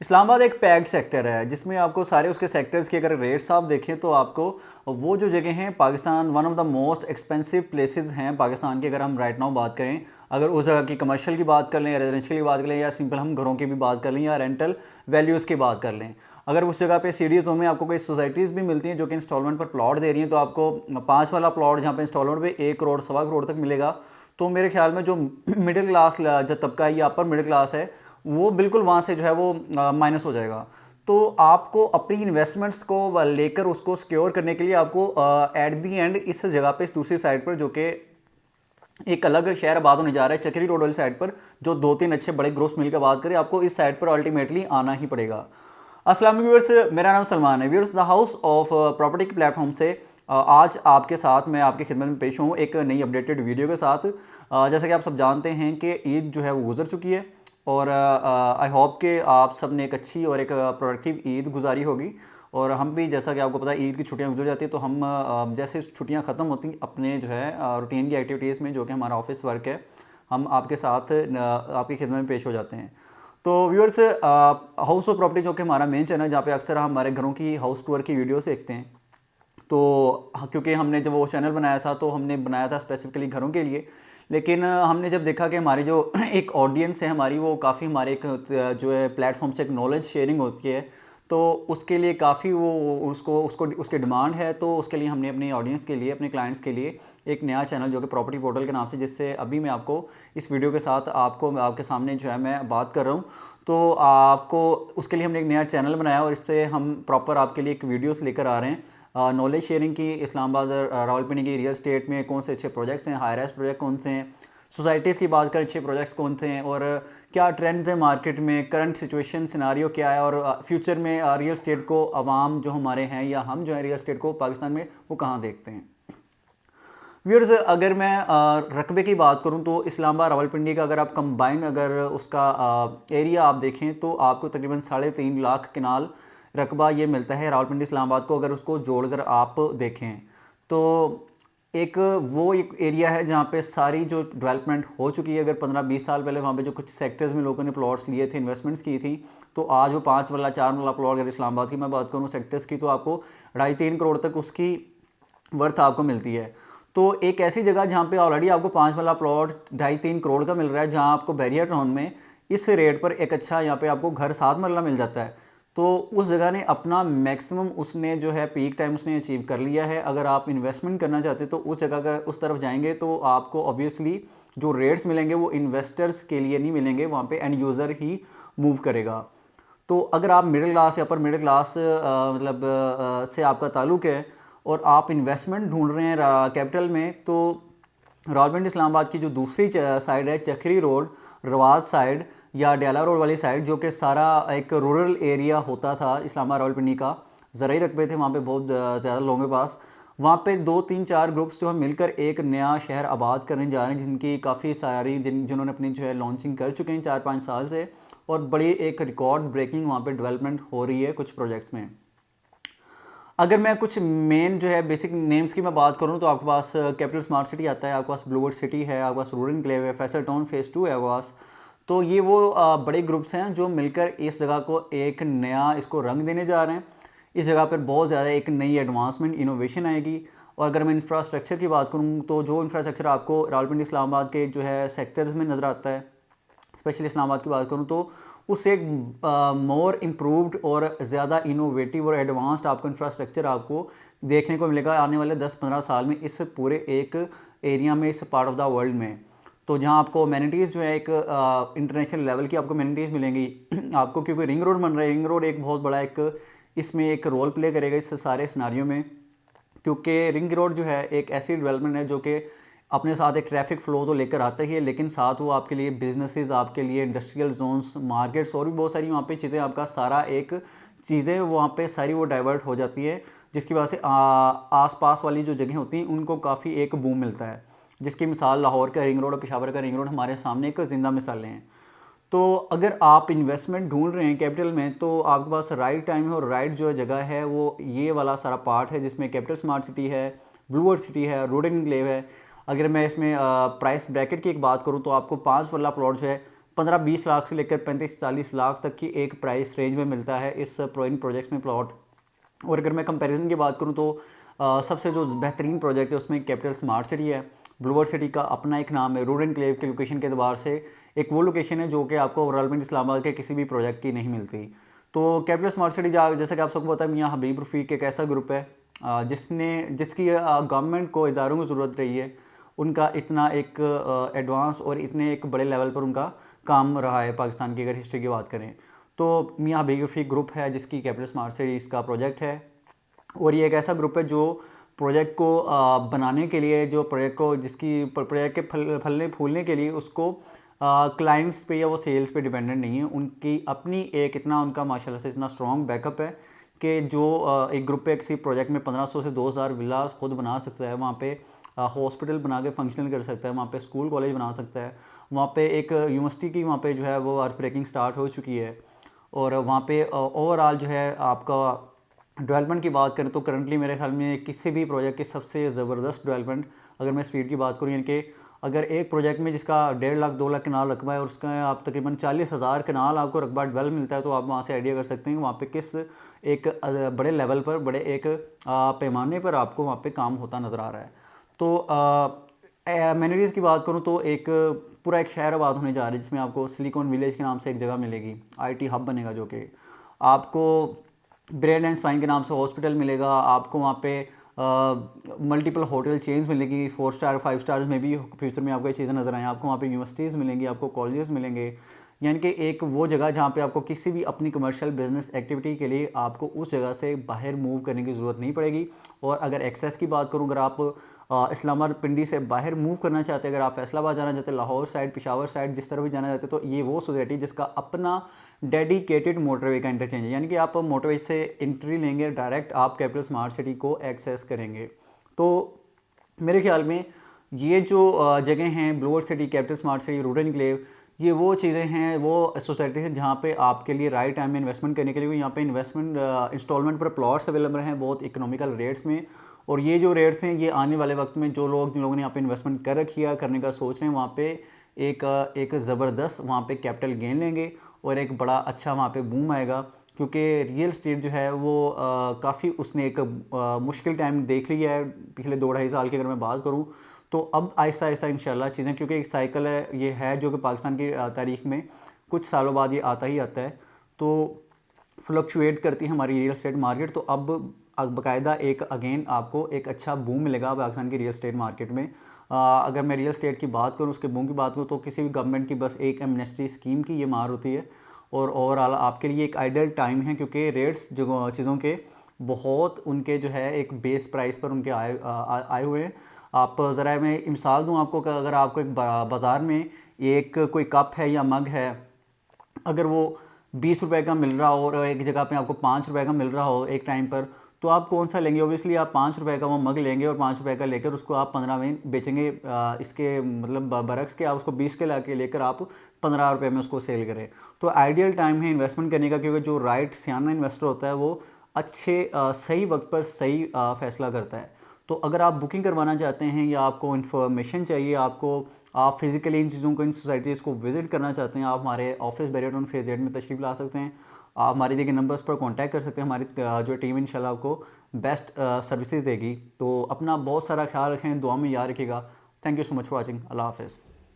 इस्लामाबाद एक packed sector है जिसमें आपको सारे उसके सेक्टर्स के अगर रेट्स आप देखें तो आपको वो जो जगह हैं Pakistan one of the most expensive places हैं पाकिस्तान की। अगर हम राइट नाउ बात करें, अगर उस जगह की कमर्शियल की बात कर लें या रेजिडेंशियल की बात कर लें या सिंपल हम घरों की भी बात कर लें या रेंटल वैल्यूज़ की बात कर लें, अगर उस जगह पे सीडी जोन में आपको कोई सोसाइटीज़ भी मिलती हैं जो कि इंस्टॉलमेंट पर प्लॉट दे रही हैं, तो आपको 5 वाला प्लॉट जहाँ पे इंस्टॉलमेंट पे 1 करोड़ सवा करोड़ तक मिलेगा। तो मेरे ख्याल में जो मिडिल क्लास जो तबका है या अपर मिडिल क्लास है वो बिल्कुल वहाँ से जो है वो माइनस हो जाएगा। तो आपको अपनी इन्वेस्टमेंट्स को लेकर उसको सिक्योर करने के लिए आपको एट दी एंड इस जगह पे इस दूसरी साइड पर जो कि एक अलग शहर आबाद होने जा रहा है चक्री रोड वाली साइड पर, जो 2-3 अच्छे बड़े ग्रोथ मिल के बात करें, आपको इस साइड पर अल्टीमेटली आना ही पड़ेगा। अस्सलाम वालेकुम व्यूअर्स, मेरा नाम सलमान है। Viewers, the house of property के प्लेटफॉर्म से आज आपके साथ मैं आपकी खिदमत में पेश हूँ एक नई अपडेटेड वीडियो के साथ। जैसा कि आप सब जानते हैं कि ईद जो है वो गुजर चुकी है और आई होप कि आप सब ने एक अच्छी और एक प्रोडक्टिव ईद गुजारी होगी। और हम भी, जैसा कि आपको पता है, ईद की छुट्टियां गुजर जाती है तो हम जैसे छुट्टियां ख़त्म होती अपने जो है रूटीन की एक्टिविटीज़ में, जो कि हमारा ऑफिस वर्क है, हम आपके साथ आपकी खिदमत में पेश हो जाते हैं। तो व्यूअर्स, हाउस ऑफ प्रॉपर्टी जो कि हमारा मेन चैनल है जहाँ पे अक्सर हम हमारे घरों की हाउस टूर की वीडियोस देखते हैं, तो क्योंकि हमने जब वो चैनल बनाया था तो हमने बनाया था स्पेसिफिकली घरों के लिए। लेकिन हमने जब देखा कि हमारी जो एक ऑडियंस है हमारी, वो काफ़ी हमारे एक जो है प्लेटफॉर्म से एक नॉलेज शेयरिंग होती है, तो उसके लिए काफ़ी वो उसको उसको उसकी डिमांड है। तो उसके लिए हमने अपनी ऑडियंस के लिए, अपने क्लाइंट्स के लिए एक नया चैनल जो कि प्रॉपर्टी पोर्टल के नाम से, जिससे अभी मैं आपको इस वीडियो के साथ आपके सामने जो है मैं बात कर रहा हूँ, तो आपको उसके लिए हमने एक नया चैनल बनाया और इस पर हम प्रॉपर आपके लिए एक वीडियोस लेकर आ रहे हैं नॉलेज शेयरिंग की। इस्लामाबाद रावलपिंडी की रियल स्टेट में कौन से अच्छे प्रोजेक्ट्स हैं, हाई राइज प्रोजेक्ट कौन से हैं, सोसाइटीज़ की बात करें अच्छे प्रोजेक्ट्स कौन से हैं, और क्या ट्रेंड्स हैं मार्केट में, करंट सिचुएशन सिनारियो क्या है, और फ्यूचर में रियल स्टेट को आवाम जो हमारे हैं या हम जो है रियल स्टेट को पाकिस्तान में वो कहाँ देखते हैं। व्यूअर्स, अगर मैं रकबे की बात करूं तो इस्लामाबाद रावलपिंडी का अगर आप कंबाइन अगर उसका एरिया आप देखें तो आपको तकरीबन 3.5 लाख किनाल रकबा ये मिलता है रावलपिंडी इस्लामाबाद को, अगर उसको जोड़कर आप देखें तो एक वो एक एरिया है जहाँ पे सारी जो डेवलपमेंट हो चुकी है। अगर 15-20 साल पहले वहाँ पे जो कुछ सेक्टर्स में लोगों ने प्लॉट्स लिए थे, इन्वेस्टमेंट्स की थी, तो आज वो 5 वाला 4 वाला प्लॉट, अगर इस्लामाबाद की मैं बात करूँ सेक्टर्स की, तो आपको 2.5-3 करोड़ तक उसकी वर्थ आपको मिलती है। तो एक ऐसी जगह जहाँ पे ऑलरेडी आपको 5 वाला प्लॉट 2.5-3 करोड़ का मिल रहा है, जहाँ आपको बैरियर टाउन में इस रेट पर एक अच्छा यहाँ पे आपको घर 7 मरला मिल जाता है, तो उस जगह ने अपना मैक्सिमम उसने जो है पीक टाइम उसने अचीव कर लिया है। अगर आप इन्वेस्टमेंट करना चाहते तो उस जगह का उस तरफ जाएंगे तो आपको ऑब्वियसली जो रेट्स मिलेंगे वो इन्वेस्टर्स के लिए नहीं मिलेंगे, वहाँ पे एंड यूज़र ही मूव करेगा। तो अगर आप मिडिल क्लास या अपर मिडिल क्लास मतलब से आपका ताल्लुक़ है और आप इन्वेस्टमेंट ढूंढ रहे हैं कैपिटल में, तो रावलपिंडी इस्लामाबाद की जो दूसरी साइड है चक्री रोड, रवाज साइड या डेला रोड वाली साइड, जो कि सारा एक रूरल एरिया होता था इस्लामाबाद रावलपिंडी का, ज़रूरी रकबे थे वहाँ पे बहुत ज़्यादा लोगों के पास। वहाँ पे 2-3-4 ग्रुप्स जो है मिलकर एक नया शहर आबाद करने जा रहे हैं, जिनकी काफ़ी सारी जिन्होंने अपनी जो है लॉन्चिंग कर चुके हैं 4-5 साल से, और बड़ी एक रिकॉर्ड ब्रेकिंग वहाँ पे डेवलपमेंट हो रही है कुछ प्रोजेक्ट्स में। अगर मैं कुछ मेन जो है बेसिक नेम्स की मैं बात करूँ तो आपके पास कैपिटल स्मार्ट सिटी आता है, आपके पास ब्लूवर्ड सिटी है, आपके पास रूरल एनक्लेव है, फैसल टाउन फेज़ 2 है आपके पास। तो ये वो बड़े ग्रुप्स हैं जो मिलकर इस जगह को एक नया इसको रंग देने जा रहे हैं। इस जगह पर बहुत ज़्यादा एक नई एडवांसमेंट इनोवेशन आएगी। और अगर मैं इंफ्रास्ट्रक्चर की बात करूँ तो जो इंफ्रास्ट्रक्चर आपको रावलपिंडी इस्लामाबाद के जो है सेक्टर्स में नज़र आता है, स्पेशली इस्लामाबाद की बात करूँ तो उससे एक मोर इम्प्रूव्ड और ज़्यादा इनोवेटिव और एडवांस्ड आपको इंफ्रास्ट्रक्चर आपको देखने को मिलेगा आने वाले 10-15 साल में इस पूरे एक एरिया में, इस पार्ट ऑफ द वर्ल्ड में। तो जहाँ आपको अमेनिटीज़ जो है एक इंटरनेशनल लेवल की आपको अमेनिटीज़ मिलेंगी आपको, क्योंकि रिंग रोड बन रहा है। रिंग रोड एक बहुत बड़ा एक इसमें एक रोल प्ले करेगा इस सारे सिनारियों में, क्योंकि रिंग रोड जो है एक ऐसी डेवलपमेंट है जो कि अपने साथ एक ट्रैफिक फ़्लो तो लेकर आता ही है, लेकिन साथ वो आपके लिए बिजनेसेस, आपके लिए इंडस्ट्रियल जोन्स, मार्केट्स और भी बहुत सारी वहाँ पे चीज़ें, आपका सारा एक चीज़ें वहाँ पे सारी वो डाइवर्ट हो जाती है, जिसकी वजह से आस पास वाली जो जगह होती हैं उनको काफ़ी एक बूम मिलता है। जिसकी मिसाल लाहौर का रिंग रोड और पेशावर का रिंग रोड हमारे सामने एक ज़िंदा मिसालें हैं। तो अगर आप इन्वेस्टमेंट ढूंढ रहे हैं कैपिटल में, तो आपके पास राइट टाइम है और राइट जो जगह है वो ये वाला सारा पार्ट है, जिसमें कैपिटल स्मार्ट सिटी है, ब्लूवर्ड सिटी है, रूरल एनक्लेव है। अगर मैं इसमें प्राइस ब्रैकेट की एक बात करूं तो आपको 5 वाला प्लॉट जो है 15-20 लाख से लेकर 35-40 लाख तक की एक प्राइस रेंज में मिलता है इस इन प्रोजेक्ट्स में प्लॉट। और अगर मैं कंपैरिजन की बात करूं तो सबसे जो बेहतरीन प्रोजेक्ट है उसमें कैपिटल स्मार्ट सिटी है। ब्लूवर्ड सिटी का अपना एक नाम है, रोड एनक्लेव के लोकेशन के अतबार से एक वो लोकेशन है जो कि आपको रावलपिंडी इस्लामाबाद के किसी भी प्रोजेक्ट की नहीं मिलती। तो कैपिटल स्मार्ट सिटी जैसा कि आप सबको पता है, मियाँ हबीब रफ़ीक एक ऐसा ग्रुप है जिसकी गवर्नमेंट को इदारों की ज़रूरत रही है। उनका इतना एक एडवांस और इतने एक बड़े लेवल पर उनका काम रहा है पाकिस्तान की अगर हिस्ट्री की बात करें तो। मियाँ हबीब रफ़ीक ग्रुप है जिसकी कैपिटल स्मार्ट सिटीज़ का प्रोजेक्ट है। और ये एक ऐसा ग्रुप है जो प्रोजेक्ट को बनाने के लिए, जो प्रोजेक्ट को जिसकी प्रोजेक्ट के फलने फूलने के लिए उसको क्लाइंट्स पे या वो सेल्स पे डिपेंडेंट नहीं है। उनकी अपनी एक इतना उनका माशाल्लाह से इतना स्ट्रॉन्ग बैकअप है कि जो एक ग्रुप पे किसी प्रोजेक्ट में 1500 से 2000 विलास खुद बना सकता है। वहाँ पे हॉस्पिटल बना के फंक्शनल कर सकता है, वहाँ पे स्कूल कॉलेज बना सकता है, वहाँ पे एक यूनिवर्सिटी की वहाँ पे जो है वो अर्थ ब्रेकिंग स्टार्ट हो चुकी है। और वहाँ पे ओवरऑल जो है आपका डेवलपमेंट की बात करें तो करंटली मेरे ख्याल में किसी भी प्रोजेक्ट की सबसे ज़बरदस्त डेवलपमेंट अगर मैं स्पीड की बात करूँ, यानी कि अगर एक प्रोजेक्ट में जिसका 1.5 लाख 2 लाख कनाल रकबा है और उसका आप तकरीबन 40,000 कनाल आपको रकबा डेवलप मिलता है, तो आप वहाँ से आइडिया कर सकते हैं वहाँ पे किस एक बड़े लेवल पर, बड़े एक पैमाने पर आपको वहाँ पे काम होता नज़र आ रहा है। तो एमिनिटीज़ की बात करूँ तो एक पूरा एक शहर आबाद होने जा रहा है जिसमें आपको सिलिकॉन विलेज के नाम से एक जगह मिलेगी, IT हब बनेगा, जो कि आपको ब्रेन एंड स्पाइन के नाम से हॉस्पिटल मिलेगा, आपको वहाँ पे मल्टीपल होटल चेन्स मिलेगी, 4 स्टार 5 स्टार्स में भी फ्यूचर में आपको ये चीज़ें नज़र आएँ। आपको वहाँ पे यूनिवर्सिटीज़ मिलेंगी, आपको कॉलेजेस मिलेंगे, यानी कि एक वो जगह जहाँ पे आपको किसी भी अपनी कमर्शियल बिजनेस एक्टिविटी के लिए आपको उस जगह से बाहर मूव करने की ज़रूरत नहीं पड़ेगी। और अगर एक्सेस की बात करूँ, अगर आप इस्लामाबाद पिंडी से बाहर मूव करना चाहते हैं, अगर आप फैसलाबाद जाना चाहते हैं, लाहौर साइड, पेशावर साइड, जिस तरफ भी जाना चाहते हैं, तो ये वो सोसाइटी जिसका अपना डेडिकेटेड मोटरवे का इंटरचेंज है, यानी कि आप मोटरवे से एंट्री लेंगे, डायरेक्ट आप कैपिटल स्मार्ट सिटी को एक्सेस करेंगे। तो मेरे ख्याल में ये जो जगह हैं, Blue World City, Capital Smart City, Road Enclave, ये वो चीज़ें हैं, वो सोसाइटी हैं जहाँ पे आपके लिए राइट टाइम में इन्वेस्टमेंट करने के लिए यहाँ पे इन्वेस्टमेंट इंस्टॉलमेंट पर प्लॉट्स अवेलेबल हैं बहुत इकोनॉमिकल रेट्स में। और ये जो रेट्स हैं ये आने वाले वक्त में जिन लोगों ने यहाँ पे इन्वेस्टमेंट कर रखी है, करने का सोच रहे हैं, वहाँ पे एक ज़बरदस्त वहाँ पे कैपिटल गेन लेंगे और एक बड़ा अच्छा वहाँ पे बूम आएगा। क्योंकि रियल स्टेट जो है वो काफ़ी उसने एक मुश्किल टाइम देख लिया है पिछले 2-2.5 साल की अगर मैं बात करूँ। तो अब आहिस्ता आहिस्ता इंशाल्लाह चीज़ें, क्योंकि एक साइकिल है ये है जो कि पाकिस्तान की तारीख में कुछ सालों बाद ये आता ही आता है, तो फ्लक्चुएट करती है हमारी रियल एस्टेट मार्केट। तो अब बाकायदा एक अगेन आपको एक अच्छा बूम मिलेगा पाकिस्तान की रियल एस्टेट मार्केट में। अगर मैं रियल एस्टेट की बात करूँ, उसके बूम की बात करूँ, तो किसी भी गवर्नमेंट की बस एक एमनेस्टी स्कीम की ये मार होती है और ओवरऑल आपके लिए एक आइडियल टाइम है, क्योंकि रेट्स जो चीज़ों के बहुत उनके जो है एक बेस प्राइस पर उनके आए हुए हैं। आप ज़रा मैं मिसाल दूँ आपको कि अगर आपको एक बाज़ार में एक कोई कप है या मग है, अगर वो 20 रुपए का मिल रहा हो और एक जगह पे आपको 5 रुपए का मिल रहा हो एक टाइम पर, तो आप कौन सा लेंगे? ओबियसली आप 5 रुपए का वो मग लेंगे और 5 रुपए का लेकर उसको आप 15 में बेचेंगे। इसके मतलब बरक्स के आप उसको 20 के ला के लेकर आप 15 रुपए में उसको सेल करें। तो आइडियल टाइम है इन्वेस्टमेंट करने का, क्योंकि जो राइट सियाना इन्वेस्टर होता है वो अच्छे सही वक्त पर सही फैसला करता है। तो अगर आप बुकिंग करवाना चाहते हैं या आपको इन्फॉर्मेशन चाहिए, आपको आप फिज़िकली इन चीज़ों को, इन सोसाइटीज़ को विज़िट करना चाहते हैं, आप हमारे ऑफिस बैरियटन फेज़ 8 में तशरीफ़ ला सकते हैं। आप हमारी दिए गए नंबर्स पर कांटेक्ट कर सकते हैं। हमारी जो टीम इंशाल्लाह आपको बेस्ट सर्विसेज देगी। तो अपना बहुत सारा ख्याल रखें, दुआ में याद रखिएगा। Thank you so much for watching. अल्लाह हाफ़िज़।